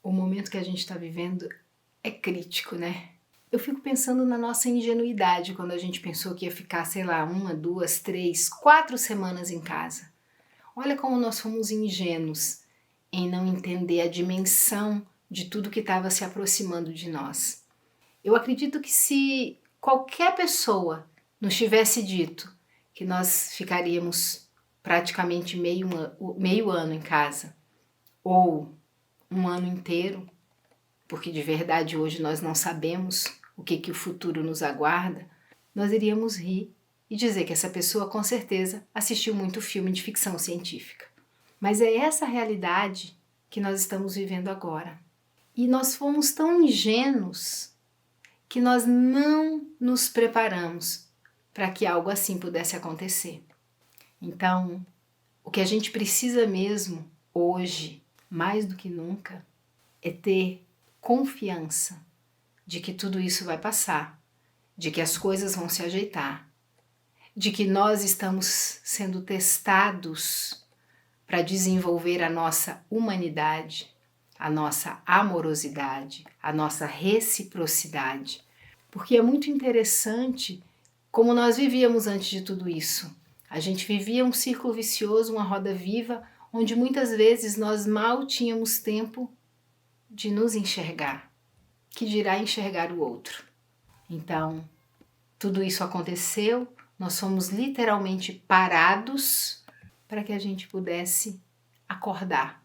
o momento que a gente está vivendo é crítico, né? Eu fico pensando na nossa ingenuidade quando a gente pensou que ia ficar, sei lá, 1, 2, 3, 4 semanas em casa. Olha como nós fomos ingênuos em não entender a dimensão de tudo que estava se aproximando de nós. Eu acredito que se qualquer pessoa nos tivesse dito que nós ficaríamos praticamente meio ano em casa, ou um ano inteiro, porque de verdade hoje nós não sabemos o que o futuro nos aguarda, nós iríamos rir e dizer que essa pessoa com certeza assistiu muito filme de ficção científica. Mas é essa realidade que nós estamos vivendo agora. E nós fomos tão ingênuos que nós não nos preparamos para que algo assim pudesse acontecer. Então, o que a gente precisa mesmo hoje, mais do que nunca, é ter confiança de que tudo isso vai passar, de que as coisas vão se ajeitar, de que nós estamos sendo testados para desenvolver a nossa humanidade, a nossa amorosidade, a nossa reciprocidade. Porque é muito interessante como nós vivíamos antes de tudo isso. A gente vivia um círculo vicioso, uma roda viva, onde muitas vezes nós mal tínhamos tempo de nos enxergar, que dirá enxergar o outro. Então, tudo isso aconteceu, nós fomos literalmente parados para que a gente pudesse acordar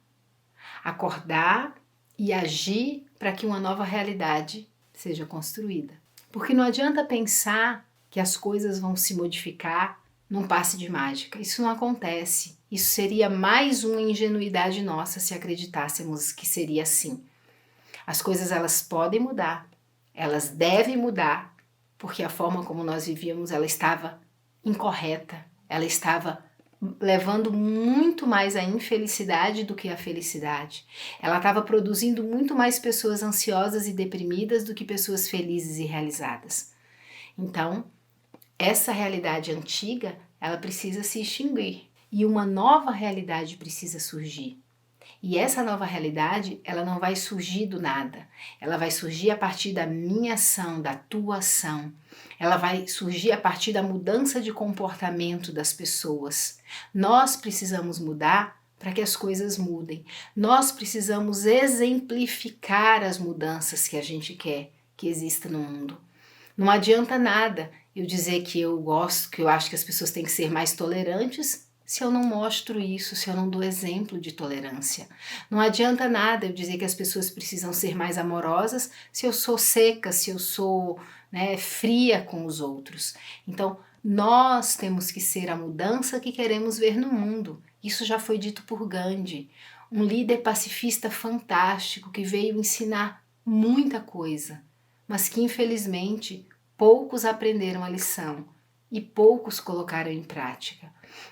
e agir para que uma nova realidade seja construída. Porque não adianta pensar que as coisas vão se modificar num passe de mágica. Isso não acontece. Isso seria mais uma ingenuidade nossa se acreditássemos que seria assim. As coisas elas podem mudar, elas devem mudar, porque a forma como nós vivíamos ela estava incorreta, ela estava levando muito mais a infelicidade do que a felicidade. Ela estava produzindo muito mais pessoas ansiosas e deprimidas do que pessoas felizes e realizadas. Então, essa realidade antiga, ela precisa se extinguir e uma nova realidade precisa surgir. E essa nova realidade, ela não vai surgir do nada. Ela vai surgir a partir da minha ação, da tua ação. Ela vai surgir a partir da mudança de comportamento das pessoas. Nós precisamos mudar para que as coisas mudem. Nós precisamos exemplificar as mudanças que a gente quer que exista no mundo. Não adianta nada eu dizer que eu gosto, que eu acho que as pessoas têm que ser mais tolerantes, se eu não mostro isso, se eu não dou exemplo de tolerância. Não adianta nada eu dizer que as pessoas precisam ser mais amorosas se eu sou seca, se eu sou fria com os outros. Então, nós temos que ser a mudança que queremos ver no mundo. Isso já foi dito por Gandhi, um líder pacifista fantástico que veio ensinar muita coisa, mas que infelizmente poucos aprenderam a lição e poucos colocaram em prática.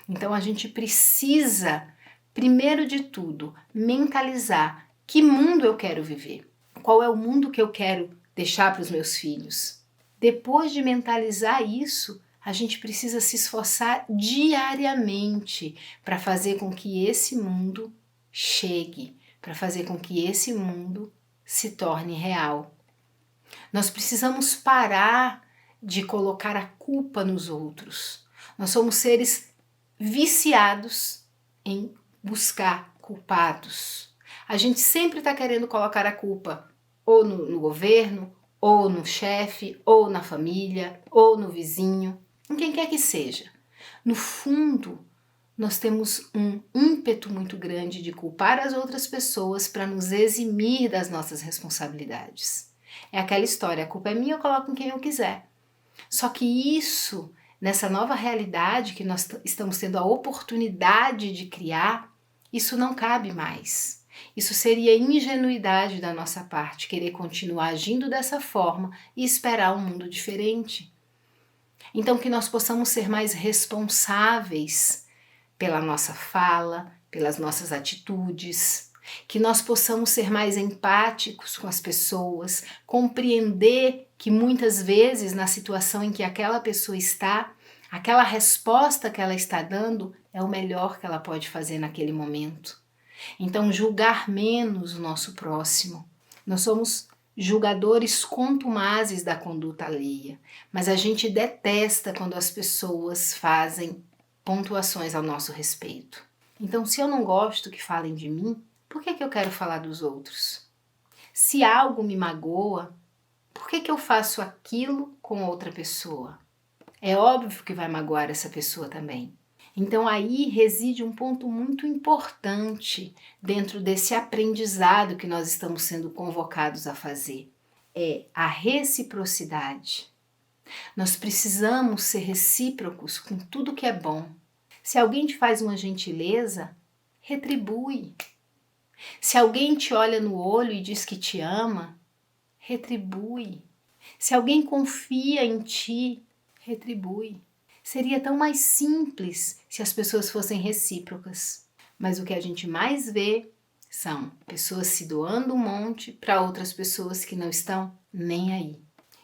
Então a gente precisa, primeiro de tudo, mentalizar que mundo eu quero viver, qual é o mundo que eu quero deixar para os meus filhos. Depois de mentalizar isso, a gente precisa se esforçar diariamente para fazer com que esse mundo chegue, para fazer com que esse mundo se torne real. Nós precisamos parar de colocar a culpa nos outros. Nós somos seres viciados em buscar culpados. A gente sempre está querendo colocar a culpa ou no governo, ou no chefe, ou na família, ou no vizinho, em quem quer que seja. No fundo, nós temos um ímpeto muito grande de culpar as outras pessoas para nos eximir das nossas responsabilidades. É aquela história, a culpa é minha, eu coloco em quem eu quiser. Só que isso, nessa nova realidade que nós estamos tendo a oportunidade de criar, isso não cabe mais. Isso seria ingenuidade da nossa parte, querer continuar agindo dessa forma e esperar um mundo diferente. Então que nós possamos ser mais responsáveis pela nossa fala, pelas nossas atitudes, que nós possamos ser mais empáticos com as pessoas, compreender que muitas vezes na situação em que aquela pessoa está, aquela resposta que ela está dando é o melhor que ela pode fazer naquele momento. Então, julgar menos o nosso próximo. Nós somos julgadores contumazes da conduta alheia, mas a gente detesta quando as pessoas fazem pontuações ao nosso respeito. Então, se eu não gosto que falem de mim, por que eu quero falar dos outros? Se algo me magoa, por que eu faço aquilo com outra pessoa? É óbvio que vai magoar essa pessoa também. Então aí reside um ponto muito importante dentro desse aprendizado que nós estamos sendo convocados a fazer. É a reciprocidade. Nós precisamos ser recíprocos com tudo que é bom. Se alguém te faz uma gentileza, retribui. Se alguém te olha no olho e diz que te ama, retribui. Se alguém confia em ti, retribui. Seria tão mais simples se as pessoas fossem recíprocas. Mas o que a gente mais vê são pessoas se doando um monte para outras pessoas que não estão nem aí.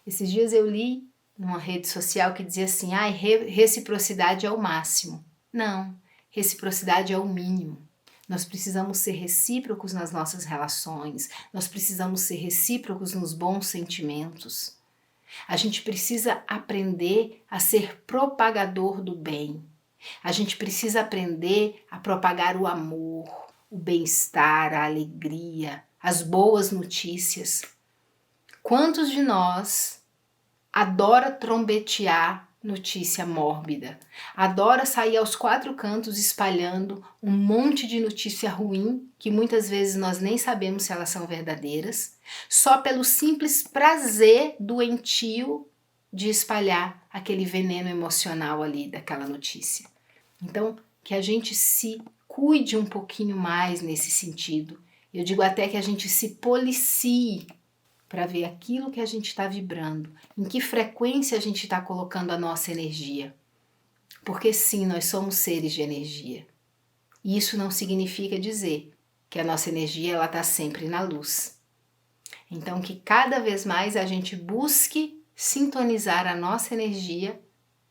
Esses dias eu li numa rede social que dizia assim, reciprocidade é o máximo. Não, reciprocidade é o mínimo. Nós precisamos ser recíprocos nas nossas relações, nós precisamos ser recíprocos nos bons sentimentos. A gente precisa aprender a ser propagador do bem. A gente precisa aprender a propagar o amor, o bem-estar, a alegria, as boas notícias. Quantos de nós adora trombetear notícia mórbida, adora sair aos quatro cantos espalhando um monte de notícia ruim, que muitas vezes nós nem sabemos se elas são verdadeiras, só pelo simples prazer doentio de espalhar aquele veneno emocional ali daquela notícia. Então, que a gente se cuide um pouquinho mais nesse sentido. Eu digo até que a gente se policie para ver aquilo que a gente está vibrando, em que frequência a gente está colocando a nossa energia. Porque sim, nós somos seres de energia. E isso não significa dizer que a nossa energia ela está sempre na luz. Então que cada vez mais a gente busque sintonizar a nossa energia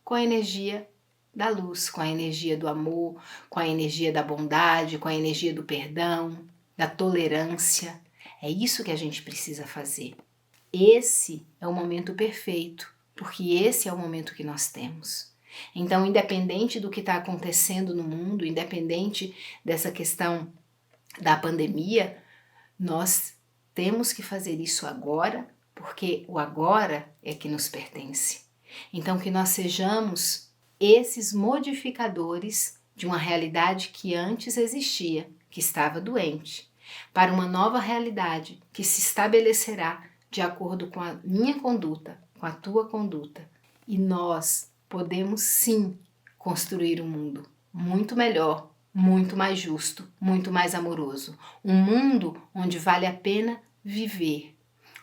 com a energia da luz, com a energia do amor, com a energia da bondade, com a energia do perdão, da tolerância. É isso que a gente precisa fazer. Esse é o momento perfeito, porque esse é o momento que nós temos. Então, independente do que está acontecendo no mundo, independente dessa questão da pandemia, nós temos que fazer isso agora, porque o agora é que nos pertence. Então, que nós sejamos esses modificadores de uma realidade que antes existia, que estava doente, para uma nova realidade que se estabelecerá de acordo com a minha conduta, com a tua conduta. E nós podemos sim construir um mundo muito melhor, muito mais justo, muito mais amoroso. Um mundo onde vale a pena viver.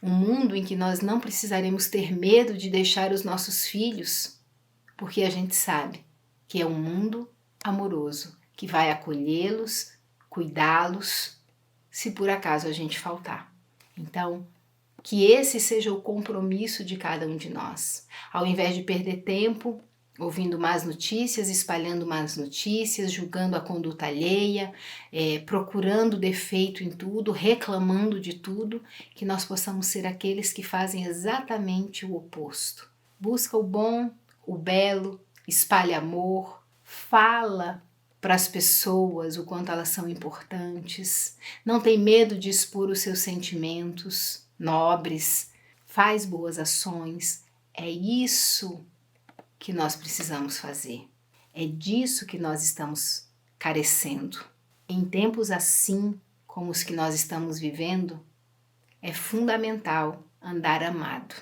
Um mundo em que nós não precisaremos ter medo de deixar os nossos filhos, porque a gente sabe que é um mundo amoroso, que vai acolhê-los, cuidá-los, se por acaso a gente faltar. Então, que esse seja o compromisso de cada um de nós. Ao invés de perder tempo ouvindo más notícias, espalhando más notícias, julgando a conduta alheia, procurando defeito em tudo, reclamando de tudo, que nós possamos ser aqueles que fazem exatamente o oposto. Busca o bom, o belo, espalha amor, fala para as pessoas o quanto elas são importantes, não tem medo de expor os seus sentimentos nobres, faz boas ações. É isso que nós precisamos fazer. É disso que nós estamos carecendo. Em tempos assim como os que nós estamos vivendo, é fundamental andar amado.